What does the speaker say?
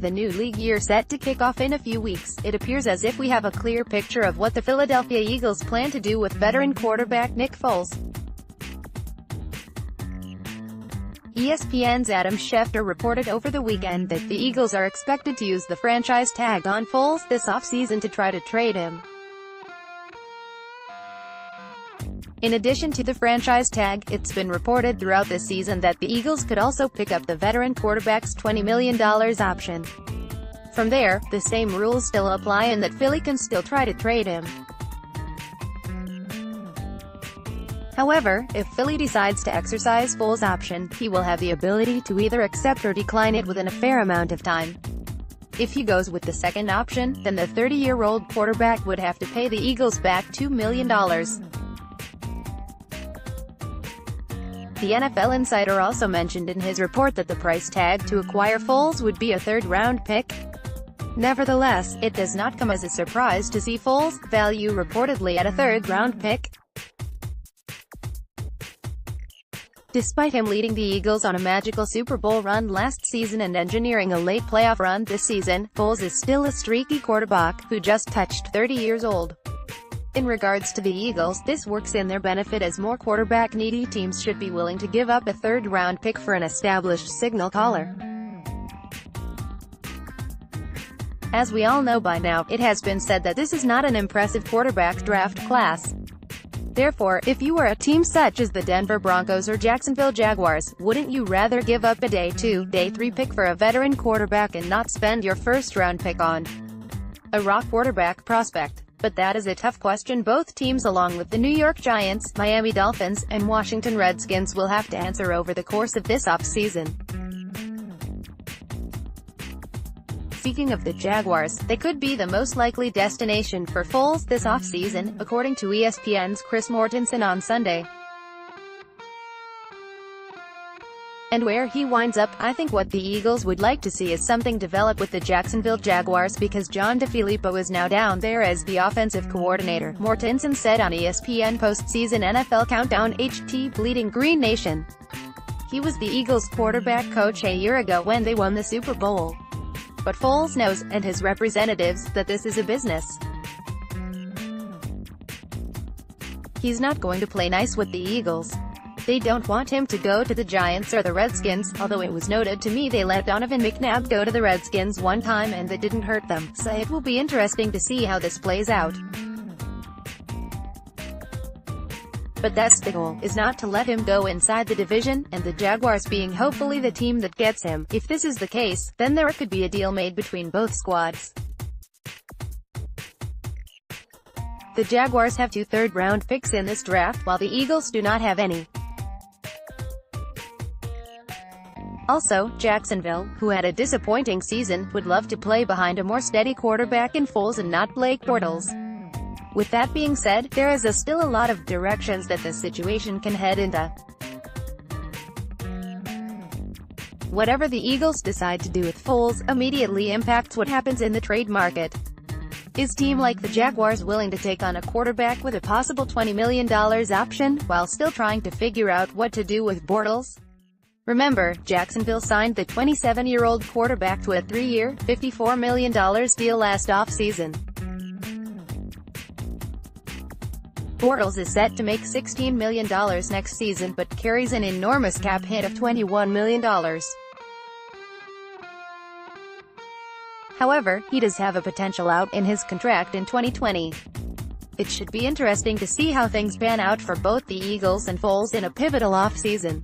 the new league year set to kick off in a few weeks, it appears as if we have a clear picture of what the Philadelphia Eagles plan to do with veteran quarterback Nick Foles. ESPN's Adam Schefter reported over the weekend that the Eagles are expected to use the franchise tag on Foles this offseason to try to trade him. In addition to the franchise tag, it's been reported throughout the season that the Eagles could also pick up the veteran quarterback's $20 million option. From there, the same rules still apply in that Philly can still try to trade him. However, if Philly decides to exercise Foles' option, he will have the ability to either accept or decline it within a fair amount of time. If he goes with the second option, then the 30-year-old quarterback would have to pay the Eagles back $2 million. The NFL insider also mentioned in his report that the price tag to acquire Foles would be a third-round pick. Nevertheless, it does not come as a surprise to see Foles' value reportedly at a third-round pick. Despite him leading the Eagles on a magical Super Bowl run last season and engineering a late playoff run this season, Foles is still a streaky quarterback who just touched 30 years old. In regards to the Eagles, this works in their benefit as more quarterback-needy teams should be willing to give up a third-round pick for an established signal caller. As we all know by now, it has been said that this is not an impressive quarterback draft class. Therefore, if you were a team such as the Denver Broncos or Jacksonville Jaguars, wouldn't you rather give up a day 2, day 3 pick for a veteran quarterback and not spend your first-round pick on a raw quarterback prospect? But that is a tough question both teams along with the New York Giants, Miami Dolphins, and Washington Redskins will have to answer over the course of this offseason. Speaking of the Jaguars, they could be the most likely destination for Foles this offseason, according to ESPN's Chris Mortensen on Sunday. And where he winds up, I think what the Eagles would like to see is something develop with the Jacksonville Jaguars because John DeFilippo is now down there as the offensive coordinator, Mortensen said on ESPN postseason NFL Countdown HT Bleeding Green Nation. He was the Eagles quarterback coach a year ago when they won the Super Bowl. But Foles knows, and his representatives, that this is a business. He's not going to play nice with the Eagles. They don't want him to go to the Giants or the Redskins, although it was noted to me they let Donovan McNabb go to the Redskins one time and that didn't hurt them, so it will be interesting to see how this plays out. But that's the goal, is not to let him go inside the division, and the Jaguars being hopefully the team that gets him. If this is the case, then there could be a deal made between both squads. The Jaguars have 2 third-round picks in this draft, while the Eagles do not have any. Also, Jacksonville, who had a disappointing season, would love to play behind a more steady quarterback in Foles and not Blake Bortles. With that being said, there is still a lot of directions that the situation can head into. Whatever the Eagles decide to do with Foles immediately impacts what happens in the trade market. Is a team like the Jaguars willing to take on a quarterback with a possible $20 million option, while still trying to figure out what to do with Bortles? Remember, Jacksonville signed the 27-year-old quarterback to a 3-year, $54 million deal last offseason. Bortles is set to make $16 million next season but carries an enormous cap hit of $21 million. However, he does have a potential out in his contract in 2020. It should be interesting to see how things pan out for both the Eagles and Foles in a pivotal offseason.